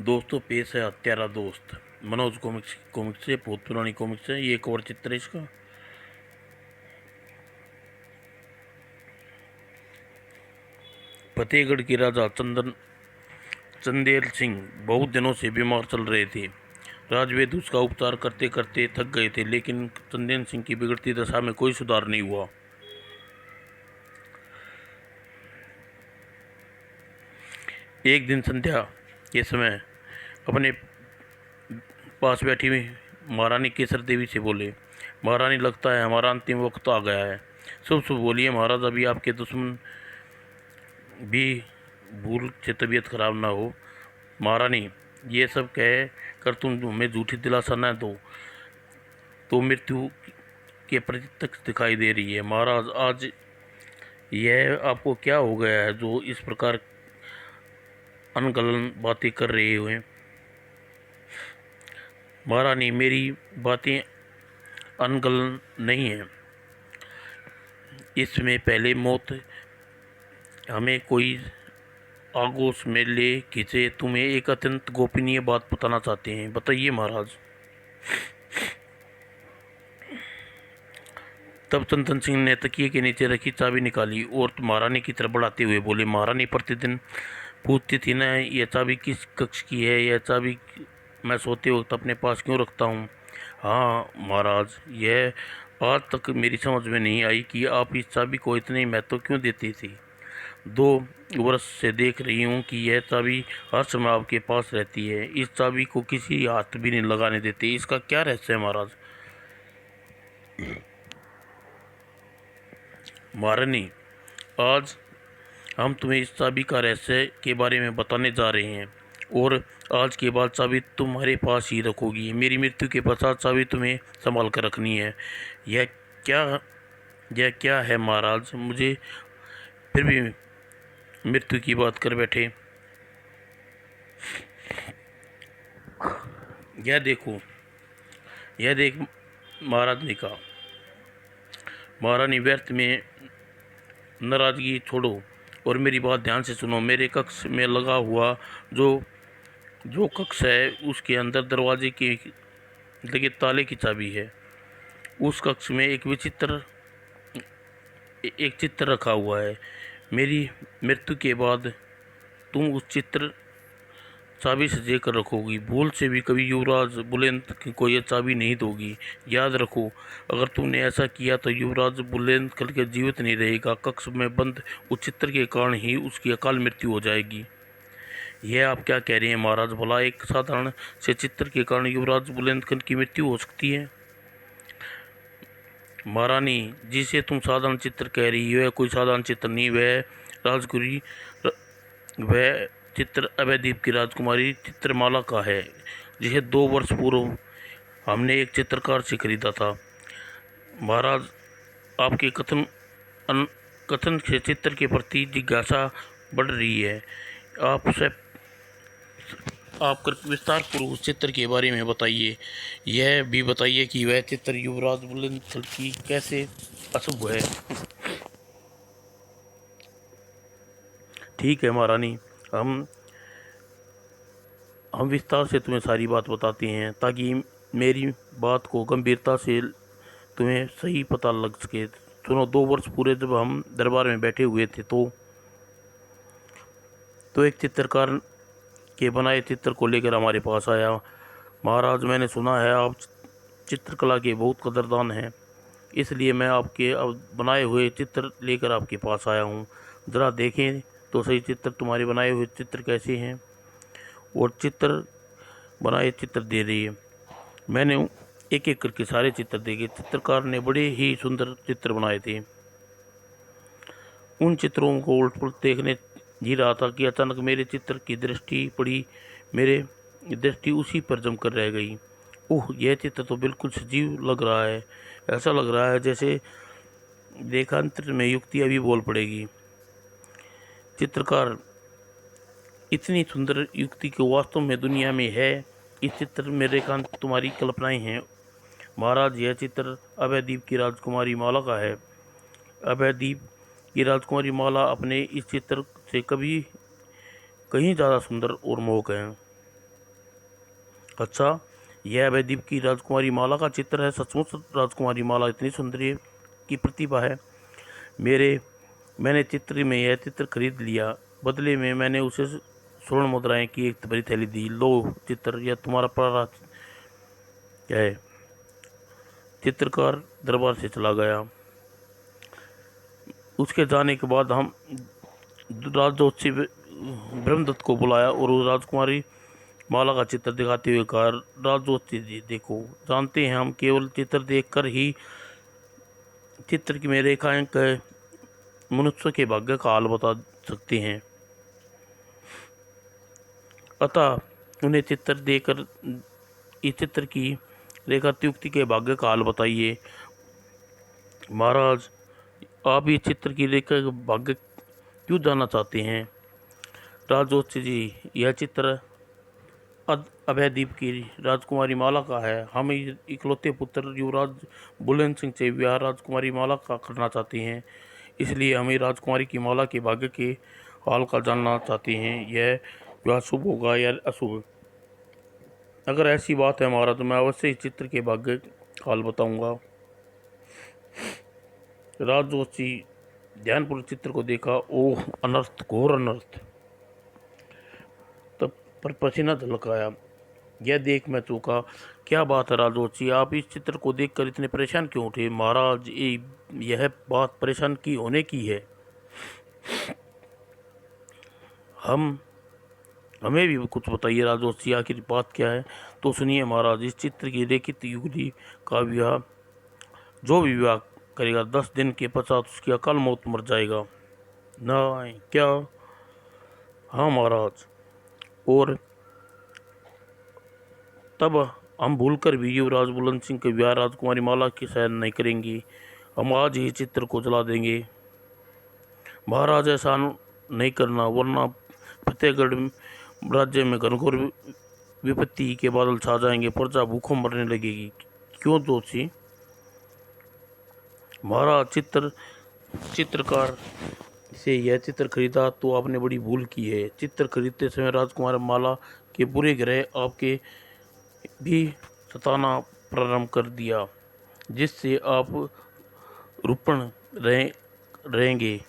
दोस्तों पेश है हत्यारा दोस्त। मनोज कॉमिक्स से बहुत पुरानी कॉमिक्स है। ये कवर चित्र है इसका। फतेहगढ़ के राजा चंदेल सिंह बहुत दिनों से बीमार चल रहे थे। राजवैद्य उसका उपचार करते करते थक गए थे, लेकिन चंदेल सिंह की बिगड़ती दशा में कोई सुधार नहीं हुआ। एक दिन संध्या के समय अपने पास बैठी हुई महारानी केसर देवी से बोले, महारानी लगता है हमारा अंतिम वक्त आ गया है। शुभ शुभ बोलिए महाराज, अभी आपके दुश्मन भी भूल से तबीयत खराब ना हो। महारानी ये सब कह कर तुम हमें झूठी दिलासा न दो तो मृत्यु के प्रत्यक्ष दिखाई दे रही है। महाराज आज यह आपको क्या हो गया है जो इस प्रकार अनगलन बातें कर रहे हुए। महारानी मेरी बातें अनगलन नहीं है, इसमें पहले मौत हमें कोई आगोश में ले खींचे। तुम्हें एक अत्यंत गोपनीय बात बताना चाहते हैं, बताइए महाराज। तब चंदन सिंह ने तकिए के नीचे रखी चाबी निकाली और महारानी की तरफ बढ़ाते हुए बोले, महारानी प्रतिदिन पूछती थी ना यह चाबी किस कक्ष की है, यह चाबी मैं सोते वक्त अपने पास क्यों रखता हूँ। हाँ महाराज, यह आज तक मेरी समझ में नहीं आई कि आप इस चाबी को इतने महत्व क्यों देती थी। 2 वर्ष से देख रही हूँ कि यह चाबी हर समय आपके पास रहती है। इस चाबी को किसी हाथ भी नहीं लगाने देते, इसका क्या रहस्य है महाराज। महारानी आज हम तुम्हें इस चाबी का रहस्य के बारे में बताने जा रहे हैं और आज के बाद चाबी तुम्हारे पास ही रखोगी। मेरी मृत्यु के पश्चात चाबी तुम्हें संभाल कर रखनी है। यह क्या है महाराज, मुझे फिर भी मृत्यु की बात कर बैठे। यह देख महाराज ने कहा। महारानी व्यर्थ में नाराजगी छोड़ो और मेरी बात ध्यान से सुनो। मेरे कक्ष में लगा हुआ जो कक्ष है उसके अंदर दरवाजे के लगे ताले की चाबी है। उस कक्ष में एक चित्र रखा हुआ है। मेरी मृत्यु के बाद तुम उस चित्र चाबी सजे कर रखोगी। भूल से भी कभी युवराज बुलंद को यह चाबी नहीं दोगी। याद रखो, अगर तुमने ऐसा किया तो युवराज बुलंद कल के जीवित नहीं रहेगा। कक्ष में बंद उस चित्र के कारण ही उसकी अकाल मृत्यु हो जाएगी। यह आप क्या कह रहे हैं महाराज, भला एक साधारण से चित्र के कारण युवराज बुलंदखंड की मृत्यु हो सकती है। महारानी जिसे तुम साधारण चित्र कह रही हो कोई साधारण चित्र नहीं, वह चित्र अभयदीप की राजकुमारी चित्रमाला का है, जिसे 2 वर्ष पूर्व हमने एक चित्रकार से खरीदा था। महाराज आपके कथन से चित्र के प्रति जिज्ञासा बढ़ रही है। आप विस्तार पूर्वक उस चित्र के बारे में बताइए। यह भी बताइए कि वह चित्र युवराज बुलंदशहर की कैसे अशुभ है। ठीक है महारानी, हम विस्तार से तुम्हें सारी बात बताते हैं ताकि मेरी बात को गंभीरता से तुम्हें सही पता लग सके। सुनो, 2 वर्ष पूरे जब हम दरबार में बैठे हुए थे तो एक चित्रकार के बनाए चित्र को लेकर हमारे पास आया। महाराज मैंने सुना है आप चित्रकला के बहुत कदरदान हैं, इसलिए मैं आपके बनाए हुए चित्र लेकर आपके पास आया हूँ। ज़रा देखें तो सही चित्र, तुम्हारे बनाए हुए चित्र कैसे हैं। और बनाए चित्र दे रही है। मैंने एक एक करके सारे चित्र देखे। चित्रकार ने बड़े ही सुंदर चित्र बनाए थे। उन चित्रों को उलट पुलट देखने जी रहा था कि अचानक मेरे चित्र की दृष्टि पड़ी। मेरे दृष्टि उसी पर जमकर रह गई। ओह, यह चित्र तो बिल्कुल सजीव लग रहा है। ऐसा लग रहा है जैसे रेखांतर में युक्ति अभी बोल पड़ेगी। चित्रकार, इतनी सुंदर युक्ति को वास्तव में दुनिया में है। इस चित्र में रेखांत तुम्हारी कल्पनाएं हैं। महाराज यह चित्र अभयदीप की राजकुमारी माला का है। अभयदीप की राजकुमारी माला अपने इस चित्र से कहीं ज़्यादा सुंदर और मोहक है। अच्छा, यह अभयदीप की राजकुमारी माला का चित्र है। सचमुच राजकुमारी माला इतनी सुंदरी की प्रतिभा है। मैंने चित्र में यह चित्र खरीद लिया। बदले में मैंने उसे स्वर्ण मुद्राएं की एक बड़ी थैली दी। लो चित्र, यह तुम्हारा प्यारा है। चित्रकार दरबार से चला गया। उसके जाने के बाद हम राजज्योतिषी ब्रह्मदत्त को बुलाया और उस राजकुमारी माला का चित्र दिखाते हुए कहा, राजज्योतिषी जी देखो, जानते हैं हम केवल चित्र देखकर ही चित्र की में रेखाएं मनुष्य के भाग्य का हाल बता सकते हैं। अतः उन्हें चित्र देकर इस चित्र की रेखायुक्ति के भाग्य का हाल बताइए। महाराज, आप इस चित्र की रेखा का भाग्य क्यों जानना चाहते हैं? राजज्योतिषी जी, यह चित्र अभयदीप की राजकुमारी माला का है। हम इकलौते पुत्र युवराज बुलंद सिंह से विवाह राजकुमारी माला का करना चाहते हैं, इसलिए हमें राजकुमारी की माला के भाग्य के हाल का जानना चाहते हैं। यह विवाह शुभ होगा या अशुभ? अगर ऐसी बात है हमारा, तो मैं अवश्य इस चित्र के भाग्य हाल बताऊंगा। राजज्योतिषी ध्यानपूर्वक चित्र को देखा। ओह अनर्थ, घोर अनर्थ! तब पर पसीना झलक आया। यह देख मैं चौंका। क्या बात है राजज्योतिषी, आप इस चित्र को देखकर इतने परेशान क्यों उठे? महाराज, यह बात परेशान की होने की है। हमें भी कुछ बताइए राजज्योतिषी, आखिर बात क्या है? तो सुनिए महाराज, इस चित्र की रेखित युगली का विवाह जो भी विवाह करेगा 10 दिन के पश्चात उसकी अकाल मौत मर जाएगा। नहीं क्या? हाँ महाराज, और तब हम भूलकर भी युवराज बुलंद सिंह के विवाह राजकुमारी माला की शयन नहीं करेंगे। हम आज ही चित्र को जला देंगे। महाराज, ऐसा नहीं करना, वरना फतेहगढ़ राज्य में घनघोर विपत्ति के बादल छा जाएंगे, प्रजा भूखों मरने लगेगी। क्यों जोशी? महाराज, चित्रकार से यह चित्र खरीदा तो आपने बड़ी भूल की है। चित्र खरीदते समय राजकुमार माला के बुरे ग्रह आपके भी सताना प्रारंभ कर दिया, जिससे आप रूपण रहेंगे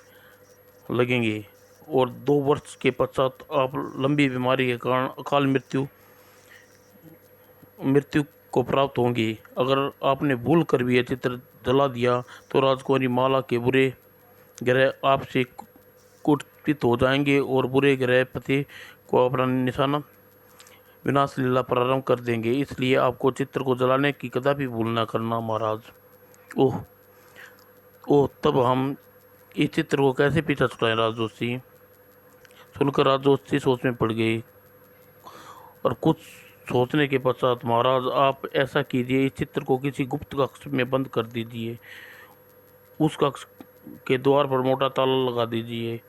लगेंगे और 2 वर्ष के पश्चात आप लंबी बीमारी के कारण अकाल मृत्यु को प्राप्त होंगे। अगर आपने भूल कर भी यह चित्र जला दिया तो राजकुमारी माला के बुरे ग्रह आपसे कुटपित हो जाएंगे और बुरे ग्रह पति को अपना निशाना विनाश लीला प्रारंभ कर देंगे। इसलिए आपको चित्र को जलाने की कदापि भूल न करना महाराज। ओह ओह, तब हम इस चित्र को कैसे पीछा छुड़ाएं? राजज्योतिषी सुनकर राजज्योतिषी सोच में पड़ गई और कुछ सोचने के पश्चात, महाराज आप ऐसा कीजिए, इस चित्र को किसी गुप्त कक्ष में बंद कर दीजिए। उस कक्ष के द्वार पर मोटा ताला लगा दीजिए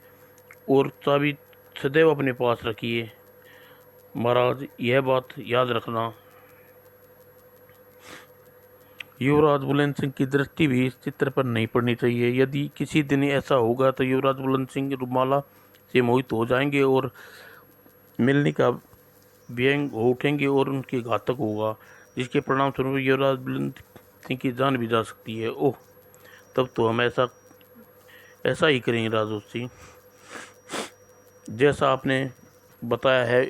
और चाबी सदैव अपने पास रखिए। महाराज, यह बात याद रखना। युवराज बुलंद सिंह की दृष्टि भी इस चित्र पर नहीं पड़नी चाहिए। यदि किसी दिन ऐसा होगा तो युवराज बुलंद सिंह रूपमाला से मोहित हो जाएंगे और मिलने का व्यंग हो उठेंगे और उनके घातक होगा, जिसके परिणाम स्वरूप युवराज बुलंद सिंह की जान भी जा सकती है। ओह, तब तो हम ऐसा ही करेंगे राजज्योतिषी, जैसा आपने बताया है।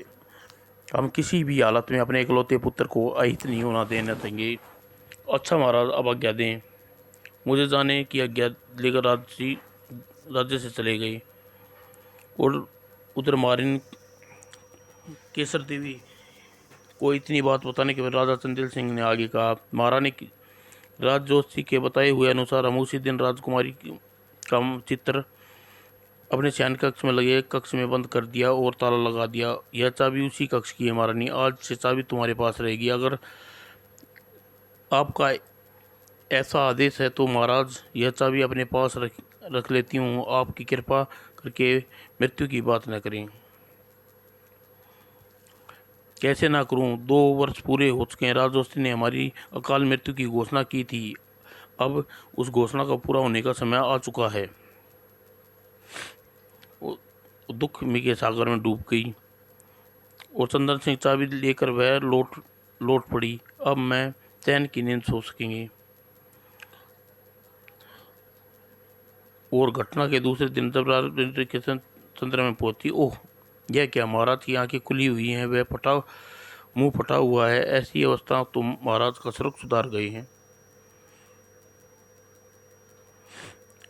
हम किसी भी हालत में अपने इकलौते पुत्र को अहित नहीं होना देना देंगे। अच्छा महाराज, अब आज्ञा दें। मुझे जाने की आज्ञा लेकर राज्य से चले गए और उधर मारिन केसर देवी को इतनी बात बताने के बाद राजा चंदेल सिंह ने आगे कहा, महारानी राजज्योतिषी के बताए हुए अनुसार हम उसी दिन राजकुमारी का चित्र अपने शयन कक्ष में लगे कक्ष में बंद कर दिया और ताला लगा दिया। यह चाबी उसी कक्ष की है महारानी। आज से चाबी तुम्हारे पास रहेगी। अगर आपका ऐसा आदेश है तो महाराज, यह चाबी अपने पास रख लेती हूँ। आपकी कृपा करके मृत्यु की बात न करें। कैसे ना करूं? 2 वर्ष पूरे हो चुके हैं। राजज्योतिषी ने हमारी अकाल मृत्यु की घोषणा की थी। अब उस घोषणा का पूरा होने का समय आ चुका है। दुख में के सागर में डूब गई और चंदन सिंह चाबी लेकर वह लौट लौट पड़ी। अब मैं चैन की नींद सो सकेंगे। और घटना के दूसरे दिन जब राजनीति के तंत्र में पहुंची, ओह यह क्या, महाराज की आंखें खुली हुई हैं, वह मुंह फटा हुआ है। ऐसी अवस्था तो महाराज का सर्व सुधार गए हैं।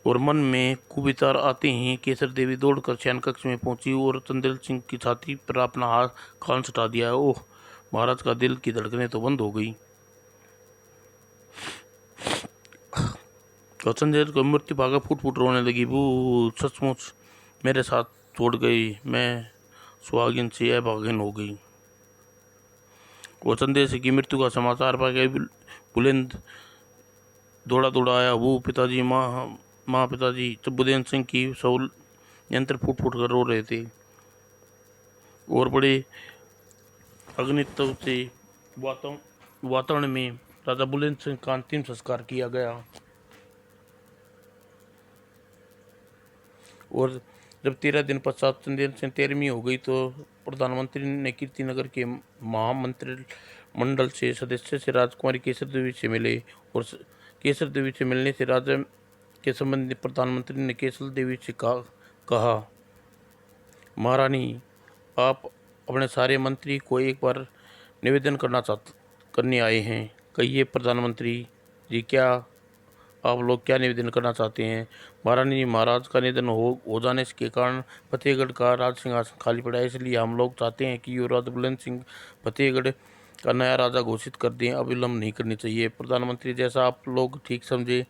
और मन में कुविचार आते ही केसर देवी दौड़कर शयन कक्ष में पहुंची और चंदेल सिंह की छाती पर अपना हाथ कान सटा दिया। ओह, महाराज का दिल की धड़कनें तो बंद हो गई। चंदेल को मृत्यु भागा फूट फूट रोने लगी। वो सचमुच मेरे साथ छोड़ गई, मैं सुहागिन से अभागिन हो गई। वो चंदेल की मृत्यु का समाचार पाकर बुलंद दौड़ा दौड़ा आया। वो पिताजी, माँ पिताजी चब्बुदेन सिंह की सौल यंत्र फूट फूट कर रो रहे थे। और बड़े अग्नित्व से वातावरण में राजा बुलंद सिंह का अंतिम संस्कार किया गया। और जब 13 दिन पश्चात चंदेल सिंह 13वीं हो गई तो प्रधानमंत्री ने कीर्तिनगर के महामंत्रिमंडल से सदस्य से राजकुमारी केसर देवी से मिले। और केसर देवी से मिलने से राजा के संबंध में प्रधानमंत्री ने केसर देवी से कहा, महारानी, आप अपने सारे मंत्री को एक बार निवेदन करने आए हैं। कहिए प्रधानमंत्री जी, क्या आप लोग क्या निवेदन करना चाहते हैं? महारानी जी, महाराज का निधन हो जाने के कारण फतेहगढ़ का राज सिंहासन खाली पड़ा है, इसलिए हम लोग चाहते हैं कि युवराज बुलंद सिंह फतेहगढ़ का नया राजा घोषित कर दें। अब विलम्ब नहीं करनी चाहिए। प्रधानमंत्री, जैसा आप लोग ठीक समझे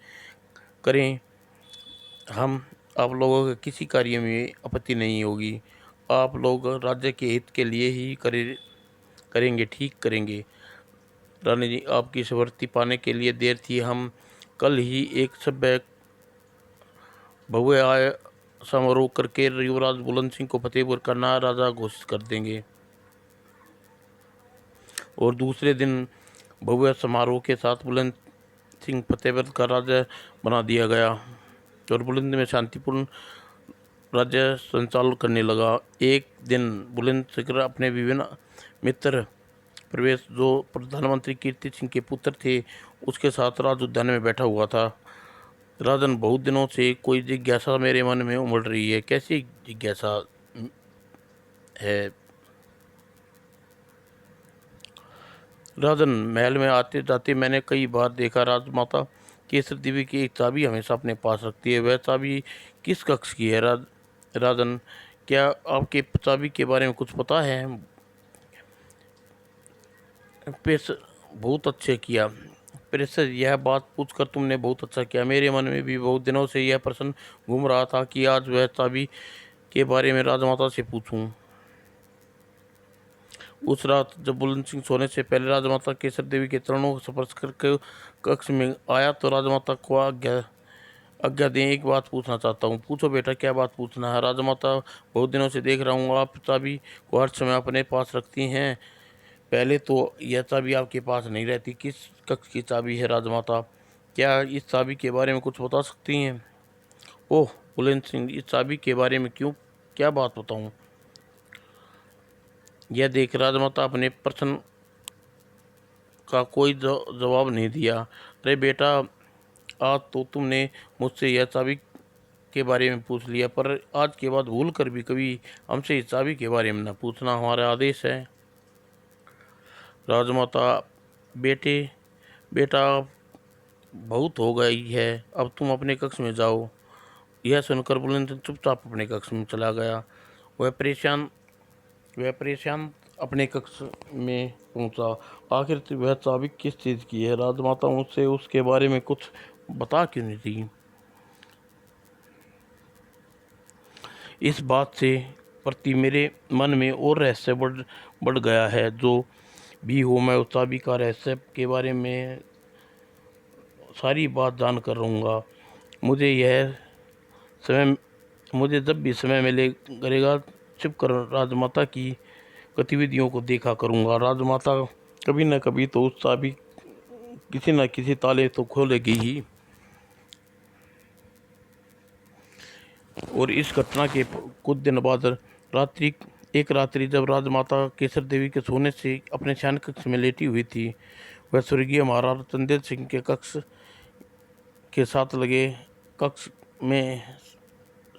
करें। हम आप लोगों के किसी कार्य में आपत्ति नहीं होगी। आप लोग राज्य के हित के लिए ही करेंगे, ठीक करेंगे। रानी जी, आपकी स्वीकृति पाने के लिए देर थी। हम कल ही एक सभ्य भव्य समारोह करके युवराज बुलंद सिंह को फतेहपुर का नया राजा घोषित कर देंगे। और दूसरे दिन भव्य समारोह के साथ बुलंद सिंह फतेहपुर का राजा बना दिया गया और बुलंद में शांतिपूर्ण राज्य संचालन करने लगा। एक दिन बुलंद सिंह अपने विभिन्न मित्र प्रवेश, जो प्रधानमंत्री कीर्ति सिंह के पुत्र थे, उसके साथ राज उद्यान में बैठा हुआ था। राजन, बहुत दिनों से कोई जिज्ञासा मेरे मन में उमड़ रही है। कैसी जिज्ञासा है? राजन, महल में आते जाते मैंने कई बार देखा राजमाता केसर देवी की एक चाबी हमेशा अपने पास रखती है। वह चाबी किस कक्ष की है? राजन, क्या आपके चाबी के बारे में कुछ पता है? प्रेस, बहुत अच्छे किया प्रेसर, यह बात पूछकर तुमने बहुत अच्छा किया। मेरे मन में भी बहुत दिनों से यह प्रश्न घूम रहा था कि आज वह चाबी के बारे में राजमाता से पूछूं। उस रात जब बुलंद सिंह सोने से पहले राजमाता केसर देवी के चरणों को स्पर्श करके कक्ष में आया तो राजमाता को आज्ञा दें, एक बात पूछना चाहता हूँ। पूछो बेटा, क्या बात पूछना है? राजमाता, बहुत दिनों से देख रहा हूँ आप चाबी को हर समय अपने पास रखती हैं। पहले तो यह चाबी आपके पास नहीं रहती। किस कक्ष की चाबी है राजमाता? क्या इस चाबी के बारे में कुछ बता सकती हैं? ओह बुलंद सिंह, इस चाबी के बारे में क्या बात बताऊं? यह देख राजमाता अपने प्रश्न का कोई जवाब नहीं दिया। अरे बेटा, आज तो तुमने मुझसे यह चाबी के बारे में पूछ लिया, पर आज के बाद भूल कर भी कभी हमसे इस चाबी के बारे में न पूछना, हमारा आदेश है। राजमाता, बेटा बहुत हो गई है, अब तुम अपने कक्ष में जाओ। यह सुनकर बुलंद चुपचाप अपने कक्ष में चला गया। वह परेशान अपने कक्ष में पहुंचा। आखिर वह चाबी किस चीज़ की है? राजमाता मुझसे उसके बारे में कुछ बता क्यों नहीं रही? इस बात से प्रति मेरे मन में और रहस्य बढ़ गया है। जो भी हो, मैं उस चाबी का रहस्य के बारे में सारी बात जान कर रहूँगा। मुझे जब भी समय मिले करेगा, छिप कर राजमाता की गतिविधियों को देखा करूँगा। राजमाता कभी न कभी तो उस चाबी किसी न किसी ताले तो खोलेगी ही। और इस घटना के कुछ दिन बाद रात्रि एक रात्रि जब राजमाता केसर देवी के सोने से अपने शयन कक्ष में लेटी हुई थी, वह स्वर्गीय महाराज चंदेल सिंह के कक्ष के साथ लगे कक्ष में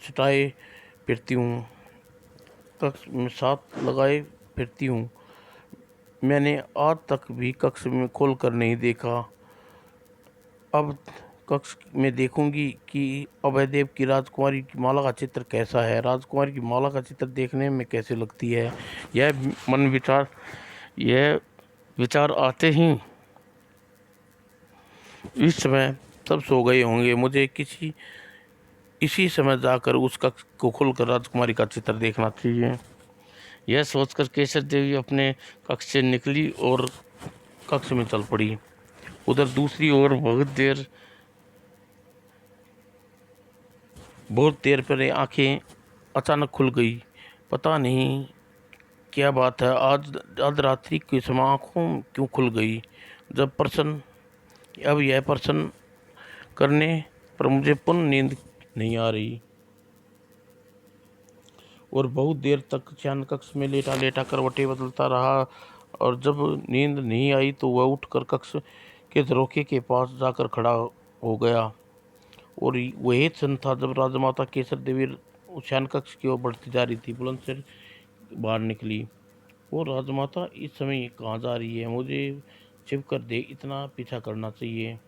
सटाए फिरती हूँ, कक्ष में साथ लगाए फिरती हूँ। मैंने आज तक भी कक्ष में खोल कर नहीं देखा। अब कक्ष में देखूंगी कि अभयदेव की राजकुमारी की माला का चित्र कैसा है, राजकुमारी की माला का चित्र देखने में कैसे लगती है। यह विचार आते ही इस समय सब सो गए होंगे। मुझे इसी समय जाकर उस कक्ष को खोलकर राजकुमारी का चित्र देखना चाहिए। यह सोचकर केसर देवी अपने कक्ष से निकली और कक्ष में चल पड़ी। उधर दूसरी ओर बहुत देर पर आंखें अचानक खुल गई। पता नहीं क्या बात है, आज रात्रि के समय आँखों क्यों खुल गई। अब यह प्रश्न करने पर मुझे पुनः नींद नहीं आ रही और बहुत देर तक शयन कक्ष में लेटा लेटा करवटें बदलता रहा और जब नींद नहीं आई तो वह उठकर कक्ष के दरोखे के पास जाकर खड़ा हो गया और वही क्षण था जब राजमाता केसर देवी शयन कक्ष की ओर बढ़ती जा रही थी। बुलंद से बाहर निकली। वो राजमाता इस समय कहाँ जा रही है, मुझे छिप कर दे इतना पीछा करना चाहिए।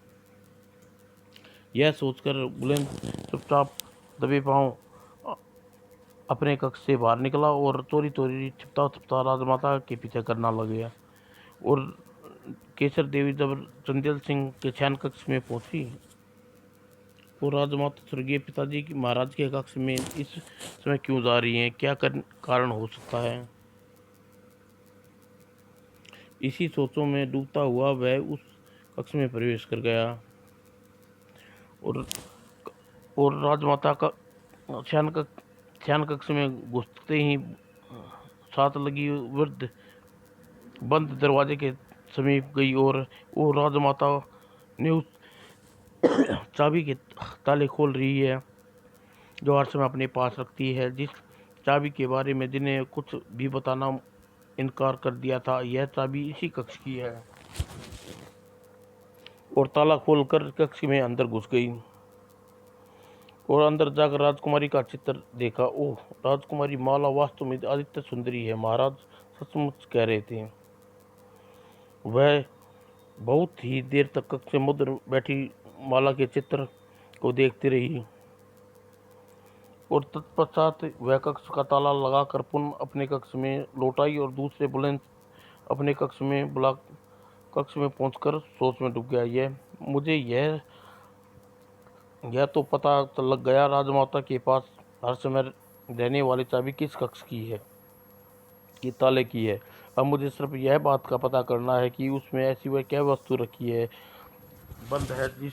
यह सोचकर बुलंद चुपचाप दबे पांव अपने कक्ष से बाहर निकला और चोरी चोरी छिपता राजमाता के पीछे करना लग गया। और केसर देवी जब चंदेल सिंह के शयन कक्ष में पहुंची तो राजमाता स्वर्गीय पिताजी की महाराज के कक्ष में इस समय क्यों जा रही हैं, क्या कारण हो सकता है। इसी सोचों में डूबता हुआ वह उस कक्ष में प्रवेश कर गया और राजमाता का शयन कक्ष में घुसते ही साथ लगी वृद्ध बंद दरवाजे के समीप गई और वो राजमाता ने उस चाबी के ताले खोल रही है जो हर समय अपने पास रखती है, जिस चाबी के बारे में जिन्हें कुछ भी बताना इनकार कर दिया था। यह चाबी इसी कक्ष की है और ताला खोलकर कक्ष में अंदर घुस गई और अंदर जाकर राजकुमारी का चित्र देखा। ओह, राजकुमारी माला वास्तव में आदित्य सुंदरी है, महाराज सचमुच कह रहे थे। वह बहुत ही देर तक कक्ष में मुद्र बैठी माला के चित्र को देखती रही और तत्पश्चात वह कक्ष का ताला लगाकर पुनः अपने कक्ष में लौट आई और दूसरे बुलंद अपने कक्ष में पहुंचकर सोच में डूब गया। मुझे यह तो पता लग गया राजमाता के पास हर समय रहने वाली चाबी किस कक्ष की है, कि ताले की है। अब मुझे सिर्फ यह बात का पता करना है कि उसमें ऐसी वह क्या वस्तु रखी है बंद है, जिस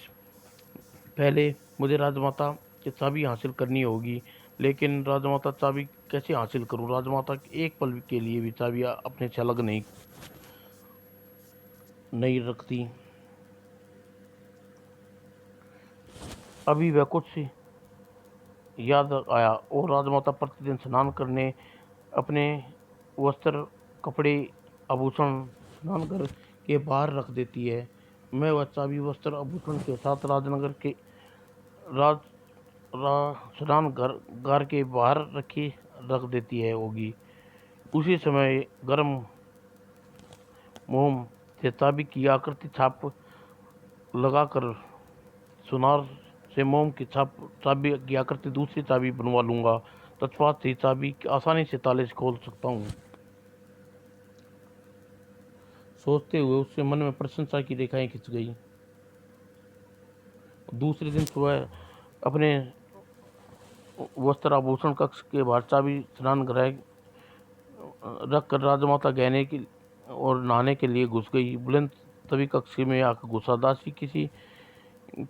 पहले मुझे राजमाता की चाबी हासिल करनी होगी। लेकिन राजमाता चाबी कैसे हासिल करूं? राजमाता एक पल के लिए भी चाबी अपने से अलग नहीं रखती। अभी वह कुछ याद आया और राजमाता प्रतिदिन स्नान करने अपने वस्त्र कपड़े आभूषण स्नानघर के बाहर रख देती है। मैं वह चाबी वस्त्र आभूषण के साथ स्नानघर के बाहर रख देती है होगी। उसी समय गर्म मोम से चाबी की आकृति छाप लगाकर सुनार से मोम की चाबी की आकृति दूसरी चाबी बनवा लूंगा। तत्पश्चात ही चाबी आसानी से ताले से खोल सकता हूँ। सोचते हुए उससे मन में प्रशंसा की रेखाएं खिंच गई। दूसरे दिन सुबह अपने वस्त्र आभूषण कक्ष के बाहर चाबी स्नान गृह रख कर राजमाता गहने की और नहाने के लिए घुस गई। बुलंद तभी कक्ष में आकर घुसा। दासी किसी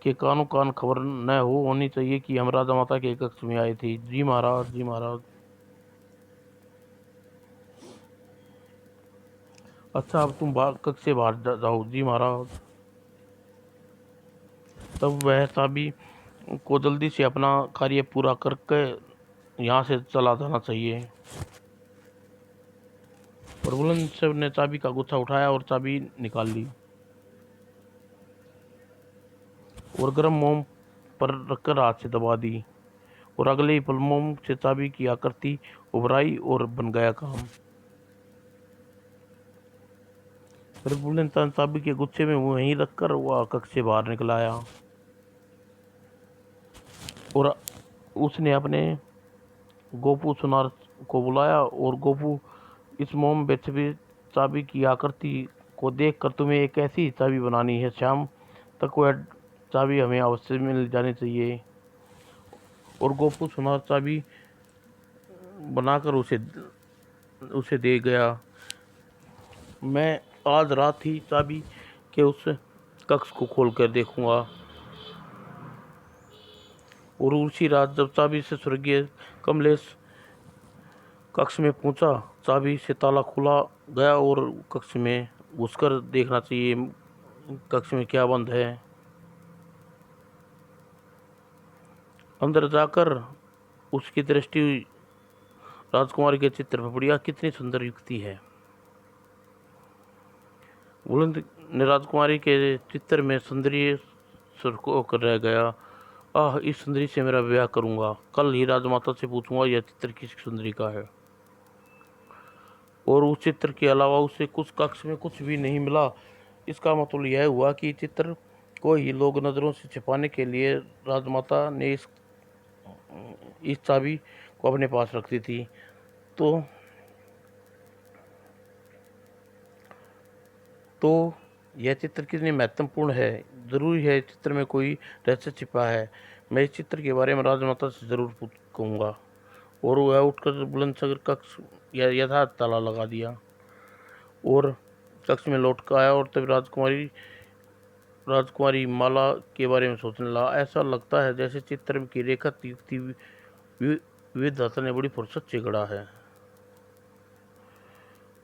के कानों कान खबर न होनी चाहिए कि हम राजमाता के कक्ष में आए थे। जी महाराज, जी महाराज। अच्छा, अब तुम कक्ष से बाहर जाओ। जी महाराज। तब वह चाबी को जल्दी से अपना कार्य पूरा करके यहाँ से चला जाना चाहिए। प्रबुल्ल सिंह ने चाबी का गुच्छा उठाया और चाबी निकाल ली और गर्म मोम पर रखकर हाथ से दबा दी और अगले ही पल मोम से चाबी की आकृति उभराई और बन गया काम। प्रबुल्ल ने चाबी के गुच्छे में वहीं रखकर वह कक्ष से बाहर निकल आया और उसने अपने गोपू सुनार को बुलाया और गोपू, इस मोम में छिपी चाबी की आकृति को देखकर तुम्हें एक ऐसी चाबी बनानी है, शाम तक वह चाबी हमें अवश्य मिल जानी चाहिए। और गोपू सुनार चाबी बनाकर उसे दे गया। मैं आज रात ही चाबी के उस कक्ष को खोलकर देखूंगा। और उसी रात जब चाबी से स्वर्गीय कमलेश कक्ष में पहुंचा, चाबी से ताला खुला गया और कक्ष में घुसकर देखना चाहिए कक्ष में क्या बंद है। अंदर जाकर उसकी दृष्टि राजकुमारी के चित्र पर पड़ी। कितनी सुंदर युक्ति है। बुलंद ने राजकुमारी के चित्र में सुंदरी सुर्ख होकर रह गया। आह, इस सुंदरी से मेरा विवाह करूंगा। कल ही राजमाता से पूछूंगा यह चित्र किस सुंदरी का है। और उस चित्र के अलावा उसे कुछ कक्ष में कुछ भी नहीं मिला। इसका मतलब यह हुआ कि चित्र को ही लोग नजरों से छिपाने के लिए राजमाता ने इस चाबी को अपने पास रखती थी। तो यह चित्र कितनी महत्वपूर्ण है। जरूरी है चित्र में कोई रहस्य छिपा है। मैं इस चित्र के बारे में राजमाता से जरूर कहूँगा। और वह उठकर बुलंदशहर कक्ष यथार्थ ताला लगा दिया और कक्ष में लौट कर आया। और तब राजकुमारी माला के बारे में सोचने लगा। ऐसा लगता है जैसे चित्र की रेखा युक्ति विधाता ने बड़ी फुर्सत से गढ़ा है।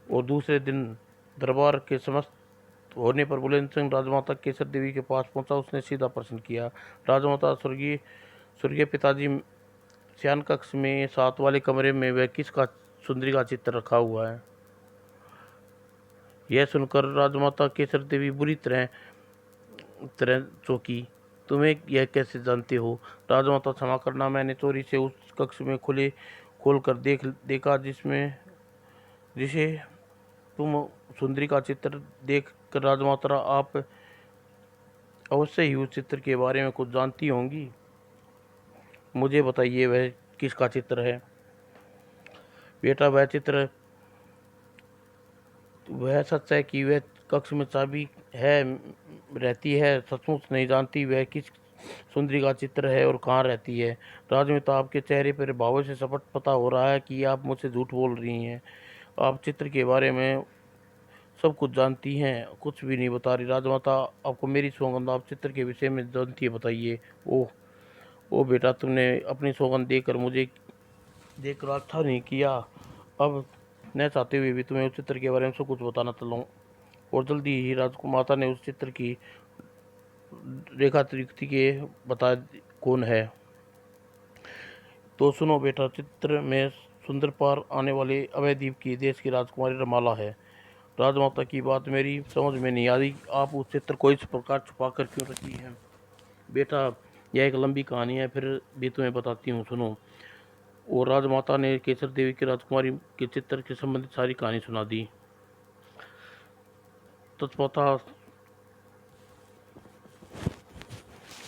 और दूसरे दिन दरबार के समस्त होने पर बुलंद सिंह राजमाता केसर देवी के पास पहुंचा। उसने सीधा प्रश्न किया, राजमाता, स्वर्गीय पिताजी, शयन कक्ष में 7 वाले कमरे में वह किसका सुंदरी का चित्र रखा हुआ है? यह सुनकर राजमाता केसर देवी बुरी तरह चौंकी। तुम्हें यह कैसे जानते हो? राजमाता, क्षमा करना, मैंने चोरी से उस कक्ष में खोल कर देखा जिसे तुम सुंदरी का चित्र देख कर राजमाता आप अवश्य ही उस चित्र के बारे में कुछ जानती होंगी। मुझे बताइए वह किसका चित्र है? बेटा, वह सच है कि वह कक्ष में चाबी रहती है। सचमुच नहीं जानती वह किस सुंदरी का चित्र है और कहाँ रहती है? राजमाता, आपके चेहरे पर भावों से स्पष्ट पता हो रहा है कि आप मुझसे झूठ बोल रही हैं। आप चित्र के बारे में सब कुछ जानती हैं, कुछ भी नहीं बता रही। राजमाता, आपको मेरी सौगंध, आप चित्र के विषय में जानती है, बताइए। ओह बेटा, तुमने अपनी सौगंध देखकर अच्छा नहीं किया। अब न चाहते हुए भी तुम्हें उस चित्र के बारे में सब कुछ बताना चलूँ। और जल्दी ही राजकुमाता ने उस चित्र की रेखा युक्ति के बता कौन है। तो सुनो बेटा, चित्र में सुंदर पार आने वाले अभयद्वीप की देश की राजकुमारी रमाला है। राजमाता की बात मेरी समझ में नहीं आ रही। आप उस चित्र को इस प्रकार छुपा कर क्यों रखी है? बेटा, यह एक लंबी कहानी है, फिर भी तुम्हें बताती हूँ, सुनो। और राजमाता ने केसर देवी की राजकुमारी के चित्र के संबंधित सारी कहानी सुना दी। तत्पता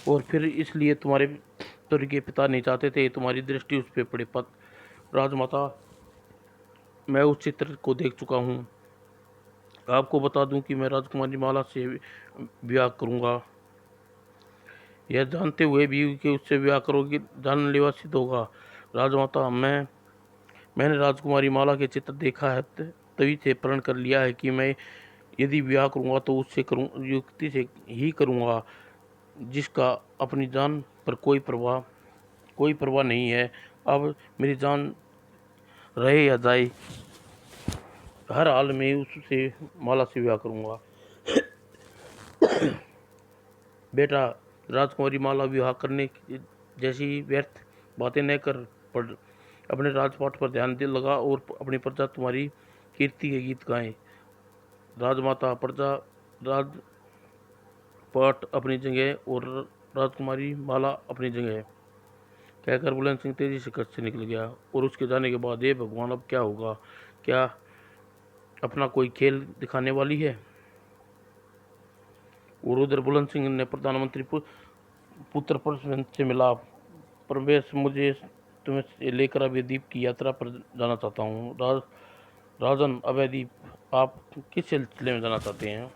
और फिर इसलिए तुम्हारे स्वर्गीय पिता नहीं चाहते थे तुम्हारी दृष्टि उस पर पड़े। राजमाता, मैं उस चित्र को देख चुका हूँ। आपको बता दूं कि मैं राजकुमारी माला से विवाह करूँगा। यह जानते हुए भी कि उससे विवाह करोगे जानलेवा सिद्ध होगा। राजमाता, मैंने राजकुमारी माला के चित्र देखा है, तभी से प्रण कर लिया है कि मैं यदि विवाह करूँगा तो उससे युक्ति से ही करूँगा जिसका अपनी जान पर कोई परवाह नहीं है। अब मेरी जान रहे या जाए, हर हाल में उससे माला से विवाह करूँगा। बेटा, राजकुमारी माला विवाह करने जैसी व्यर्थ बातें न कर, पर अपने राजपाट पर ध्यान दे लगा और अपनी प्रजा तुम्हारी कीर्ति के गीत गाएं। राजमाता प्रजा राजपाट अपनी जगह और राजकुमारी माला अपनी जगह, कहकर बुलंद सिंह तेजी से कच्छ से निकल गया। और उसके जाने के बाद ये भगवान अब क्या होगा, क्या अपना कोई खेल दिखाने वाली है। और उधर बुलंद सिंह ने प्रधानमंत्री पुत्र प्रश्न से मिला, प्रवेश मुझे तुम्हें लेकर अभय द्वीप की यात्रा पर जाना चाहता हूँ। राजन, अभय द्वीप आप किस सिलसिले में जाना चाहते हैं?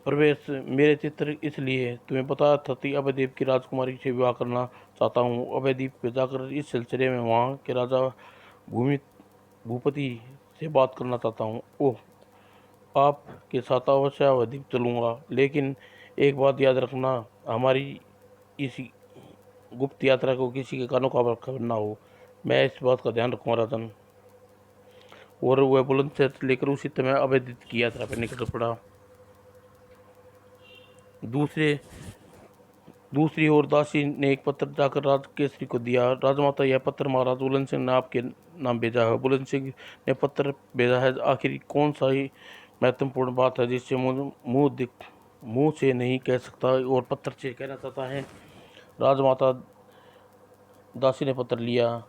प्रवेश, मेरे चित्र इसलिए तुम्हें बताया था कि अभय द्वीप की राजकुमारी से विवाह करना चाहता हूँ। अभय द्वीप पे जाकर इस सिलसिले में वहाँ के राजा भूपति से बात करना चाहता हूँ। ओह, आपके साथ अवश्य अवय द्वीप चलूँगा, लेकिन एक बात याद रखना, हमारी इस गुप्त यात्रा को किसी के कानों का खबर ना हो। मैं इस बात का ध्यान रखूँगा राजन। और वह बुलंदशहर से लेकर उसी समय अभय द्वीप की यात्रा पर निकल पड़ा। दूसरी ओर दासी ने एक पत्र जाकर राज केसरी को दिया। राजमाता, यह पत्र महाराज बुलंद सिंह ने आपके नाम भेजा है। बुलंद सिंह ने पत्र भेजा है, आखिर कौन सा ही महत्वपूर्ण बात है जिससे मुंह से नहीं कह सकता और पत्र से कहना चाहता है। राजमाता, दासी ने पत्र लिया।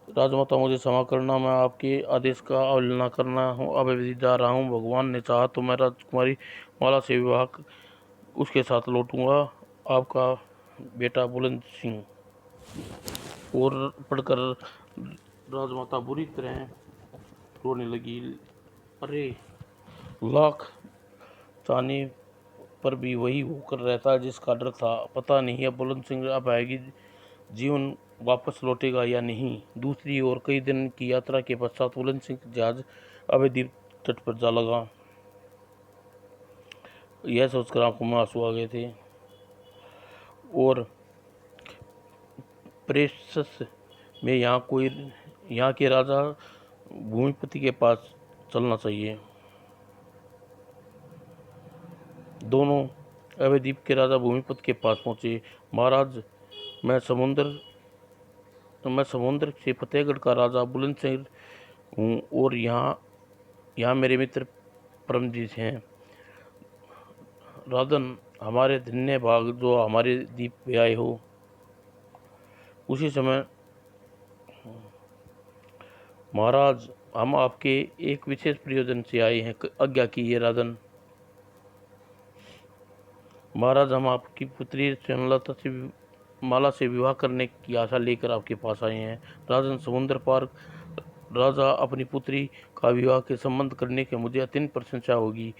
राजमाता, मुझे क्षमा करना, मैं आपके आदेश का अवहेलना करना हूँ, अभी जा रहा हूँ। भगवान ने चाहा तो मैं राजकुमारी माला से विवाह उसके साथ लौटूंगा। आपका बेटा बुलंद सिंह। और पढ़कर राजमाता बुरी तरह रोने लगी। अरे, लाख चाहने पर भी वही होकर रहता जिसका डर था। पता नहीं अब बुलंद सिंह अब आएगी, जीवन वापस लौटेगा या नहीं। दूसरी ओर कई दिन की यात्रा के पश्चात बुलंद सिंह जहाज अभय द्वीप तट पर जा लगा। यह सोचकर आंखों में आंसू आ गए थे। और प्रेषस में यहाँ के राजा भूमिपति के पास चलना चाहिए। दोनों अभय द्वीप के राजा भूमिपति के पास पहुंचे। महाराज, मैं समुद्र से फतेहगढ़ का राजा बुलंद सिंह हूँ और यहाँ मेरे मित्र परमजीत हैं। राजन, हमारे धन्य भाग जो हमारे द्वीप पे आए हो। उसी समय, महाराज, हम आपके एक विशेष प्रयोजन से आए हैं, आज्ञा कीजिए। राजन, महाराज, हम आपकी पुत्री स्वर्णलता से माला से विवाह करने की आशा लेकर आपके पास आए हैं। राजन, समुद्र पार राजा अपनी पुत्री का विवाह के संबंध करने के मुझे अत्यंत प्रशंसा होगी।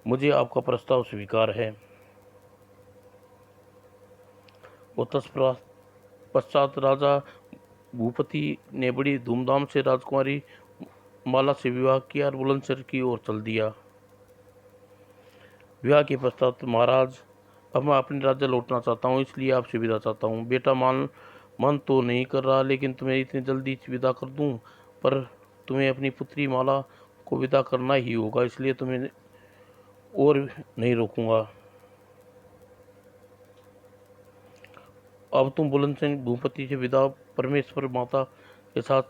मुझे आपका प्रस्ताव स्वीकार है। और तत्पश्चात राजा भूपति ने बड़ी धूमधाम से राजकुमारी माला से विवाह किया और बुलंदशहर की ओर चल दिया। विवाह के पश्चात, महाराज, अब मैं अपने राज्य लौटना चाहता हूँ, इसलिए आपसे विदा चाहता हूँ। बेटा मन तो नहीं कर रहा, लेकिन तुम्हें इतनी जल्दी विदा कर दूँ, पर तुम्हें अपनी पुत्री माला को विदा करना ही होगा, इसलिए तुम्हें और नहीं रोकूंगा। अब तुम बुलंद सिंह भूपति से विदा परमेश्वर माता के साथ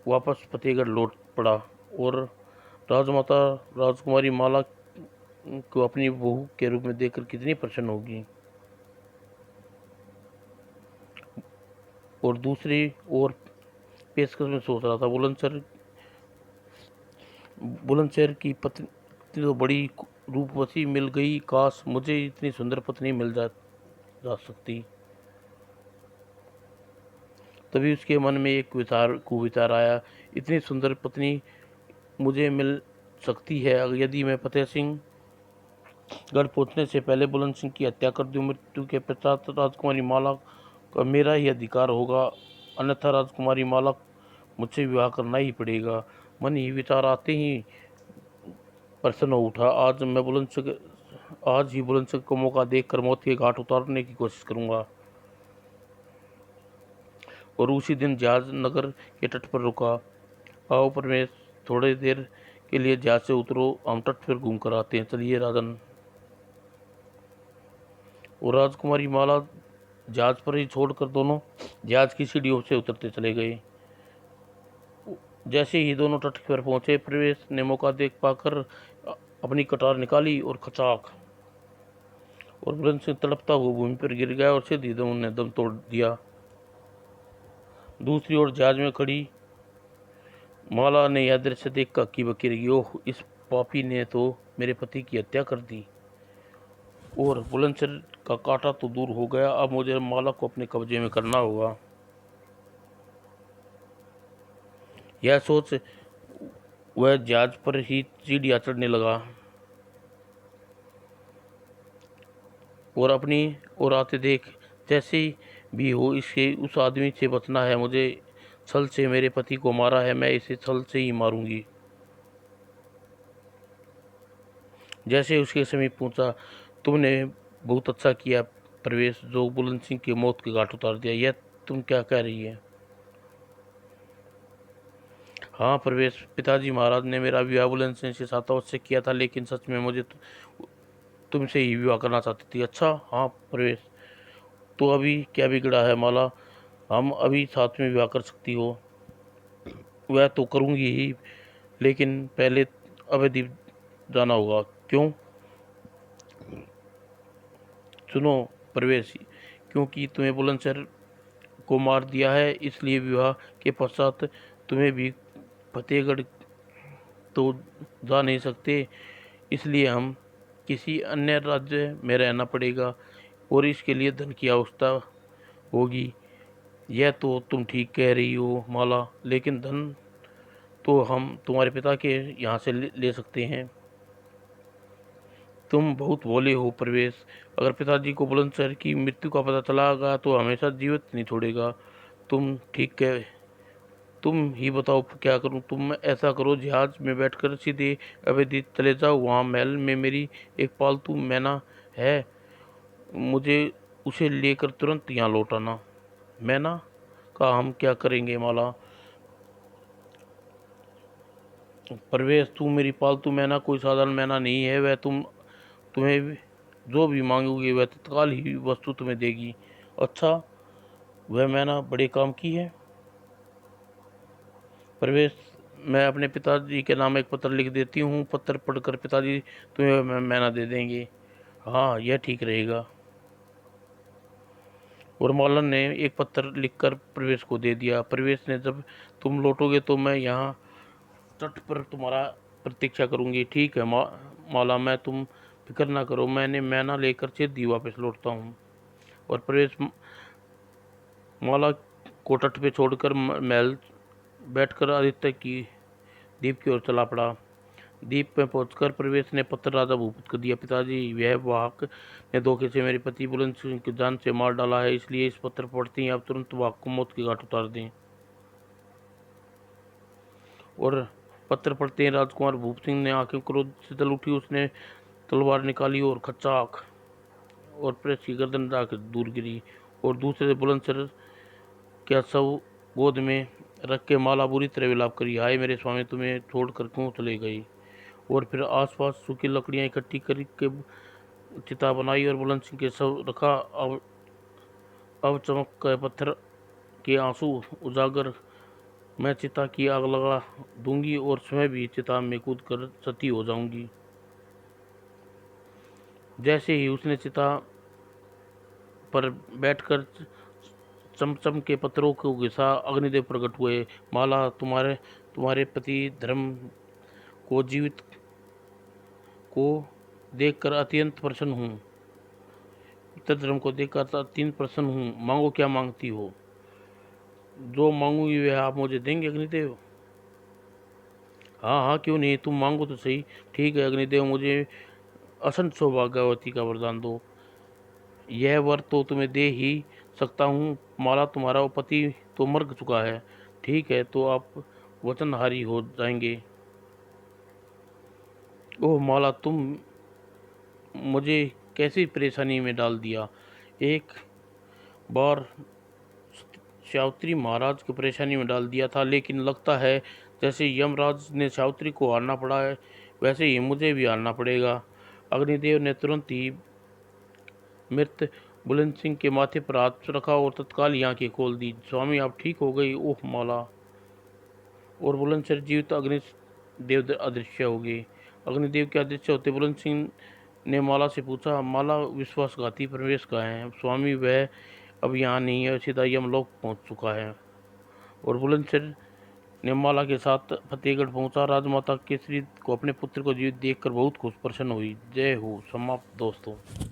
वापस फतेहगढ़ लौट पड़ा। और राजमाता राजकुमारी माला को अपनी बहू के रूप में देखकर कितनी प्रसन्न होगी। और दूसरी ओर पेशकश में सोच रहा था, बुलंदशहर की पत्नी तो बड़ी रूपवती मिल गई, काश मुझे इतनी सुंदर पत्नी मिल जा सकती। तभी उसके मन में एक विचार आया, इतनी सुंदर पत्नी मुझे मिल सकती है यदि मैं फतेह सिंह गढ़ पहुंचने से पहले बुलंद सिंह की हत्या कर दूं। मृत्यु के पश्चात राजकुमारी माला का मेरा ही अधिकार होगा, अन्यथा राजकुमारी माला मुझसे विवाह करना ही पड़ेगा। मन ही विचार आते ही प्रसन्न हो उठा। आज ही बुलंद सिंह को मौका देखकर मौत के घाट उतारने की कोशिश करूंगा। और उसी दिन जहाज नगर के तट पर रुका। आओ परमेश, थोड़ी देर के लिए जहाज से उतरो, हम तट पर घूम कर आते हैं। चलिए राजन। और राजकुमारी माला जहाज पर ही छोड़कर दोनों जहाज की सीढ़ियों से उतरते चले गए। जैसे ही दोनों तट पर पहुंचे, प्रवेश ने मौका देख पाकर अपनी कटार निकाली और खचाक, और बुलंद सिंह तड़पता हुआ भूमि पर गिर गया और सीधी दम ने दम तोड़ दिया। दूसरी ओर जहाज में खड़ी माला ने यह दृश्य देख कर हक्की बक्की रही। ओह, इस पापी ने तो मेरे पति की हत्या कर दी, और बुलंदशहर का कांटा तो दूर हो गया, अब मुझे माला को अपने कब्जे में करना होगा। यह सोच वह जहाज पर ही सीढ़ियां चढ़ने लगा और अपनी ओर आते देख, जैसे भी हो इससे उस आदमी से बचना है, मुझे छल से मेरे पति को मारा है, मैं इसे छल से ही मारूंगी। जैसे उसके समीप पहुंचा, तुमने बहुत अच्छा किया प्रवेश, जो बुलंद सिंह की मौत के घाट उतार दिया। यह तुम क्या कह रही है? हाँ प्रवेश, पिताजी महाराज ने मेरा विवाह बुलंद सिंह से 7 वर्ष से किया था, लेकिन सच में मुझे तुमसे ही विवाह करना चाहती थी। अच्छा हाँ प्रवेश, तो अभी क्या बिगड़ा है माला, हम अभी साथ में विवाह कर सकती हो। वह तो करूंगी ही, लेकिन पहले अवधि जाना होगा। क्यों? सुनो प्रवेश, क्योंकि तुम्हें बुलंदशहर को मार दिया है, इसलिए विवाह के पश्चात तुम्हें भी फतेहगढ़ तो जा नहीं सकते, इसलिए हम किसी अन्य राज्य में रहना पड़ेगा और इसके लिए धन की आवश्यकता होगी। यह तो तुम ठीक कह रही हो माला, लेकिन धन तो हम तुम्हारे पिता के यहाँ से ले सकते हैं। तुम बहुत भोले हो प्रवेश, अगर पिताजी को बुलंदशहर की मृत्यु का पता चलागा तो हमेशा जीवित नहीं छोड़ेगा। तुम ठीक कह तुम ही बताओ क्या करूं? तुम ऐसा करो, जहाज में बैठकर सीधे अवधि चले जाओ। वहां महल में मेरी एक पालतू मैना है, मुझे उसे लेकर तुरंत यहाँ लौट आना। मैना का हम क्या करेंगे माला? प्रवेश, तू मेरी पालतू मैना कोई साधारण मैना नहीं है, वह तुम्हें जो भी मांगोगे वह तत्काल ही वस्तु तुम्हें देगी। अच्छा, वह मैना बड़े काम की है? प्रवेश, मैं अपने पिताजी के नाम एक पत्र लिख देती हूँ, पत्र पढ़कर पिताजी तुम्हें मैना दे देंगे। हाँ, यह ठीक रहेगा। और मौलन ने एक पत्र लिखकर प्रवेश को दे दिया। प्रवेश ने, जब तुम लौटोगे तो मैं यहाँ तट पर तुम्हारा प्रतीक्षा करूंगी। ठीक है मौला, मैं तुम फिक्र ना करो, मैंने मैना लेकर सीधी वापस लौटता हूँ। और प्रवेश मौला को तट पे छोड़कर महल बैठकर आदित्य की दीप की ओर चला पड़ा। दीप में पहुंचकर प्रवेश ने पत्र राजा भूपत को दिया। पिताजी, यह वाहक ने धोखे से मेरे पति बुलंद सिंह की जान से मार डाला है, इसलिए इस पत्र पढ़ते ही आप तुरंत वाहक को मौत के घाट उतार दें। और पत्र पढ़ते ही राजकुमार भूप सिंह ने आंखें क्रोध से जल उठी। उसने तलवार निकाली और खचाक और प्रेस की गर्दन जाकर दूर गिरी, और दूसरे बुलंदशहर क्या सब गोद में रख के माला बुरी तरह विलाप करी। हाय मेरे स्वामी, तुम्हें छोड़कर क्यों चले गई? और फिर आसपास सूखी लकड़ियां इकट्ठी करके चिता बनाई और बुलंद सिंह के शव रखा। अब चमक गए पत्थर के आंसू उजागर, मैं चिता की आग लगा दूंगी और स्वयं भी चिता में कूद कर सती हो जाऊंगी। जैसे ही उसने चिता पर बैठकर चमचम के पत्थरों को घिसा, अग्निदेव प्रकट हुए। माला, तुम्हारे पति धर्म को जीवित को देखकर अत्यंत प्रसन्न हूँ धर्म को देखकर अत्यंत प्रसन्न हूँ। मांगो, क्या मांगती हो? जो मांगूंगी वह आप मुझे देंगे अग्निदेव? हाँ हाँ, क्यों नहीं, तुम मांगो तो सही। ठीक है अग्निदेव, मुझे असंत सौभाग्यवती का वरदान दो। यह वर तो तुम्हें दे ही सकता हूँ माला, तुम्हारा पति तो मर चुका है। ठीक है, तो आप वचनहारी हो जाएंगे। ओह माला, तुम मुझे कैसी परेशानी में डाल दिया। एक बार सावित्री महाराज को परेशानी में डाल दिया था, लेकिन लगता है जैसे यमराज ने सावित्री को हारना पड़ा है, वैसे ही मुझे भी हारना पड़ेगा। अग्निदेव ने तुरंत ही मृत बुलंद सिंह के माथे पर हाथ रखा और तत्काल ही आंखें खोल दी। स्वामी, आप ठीक हो गई? ओह माला, और बुलंदशहर जीवित अग्नि देव अदृश्य होगी। अग्निदेव के अदृश्य होते बुलंद सिंह ने माला से पूछा, माला विश्वासघाती प्रवेश कहाँ है? स्वामी वह अब यहाँ नहीं है, सीधा यमलोक पहुँच चुका है। और बुलंदशहर ने माला के साथ फतेहगढ़ पहुंचा। राजमाता केसरी को अपने पुत्र को जीवित देखकर बहुत खुश प्रसन्न हुई। जय हो। समाप्त दोस्तों।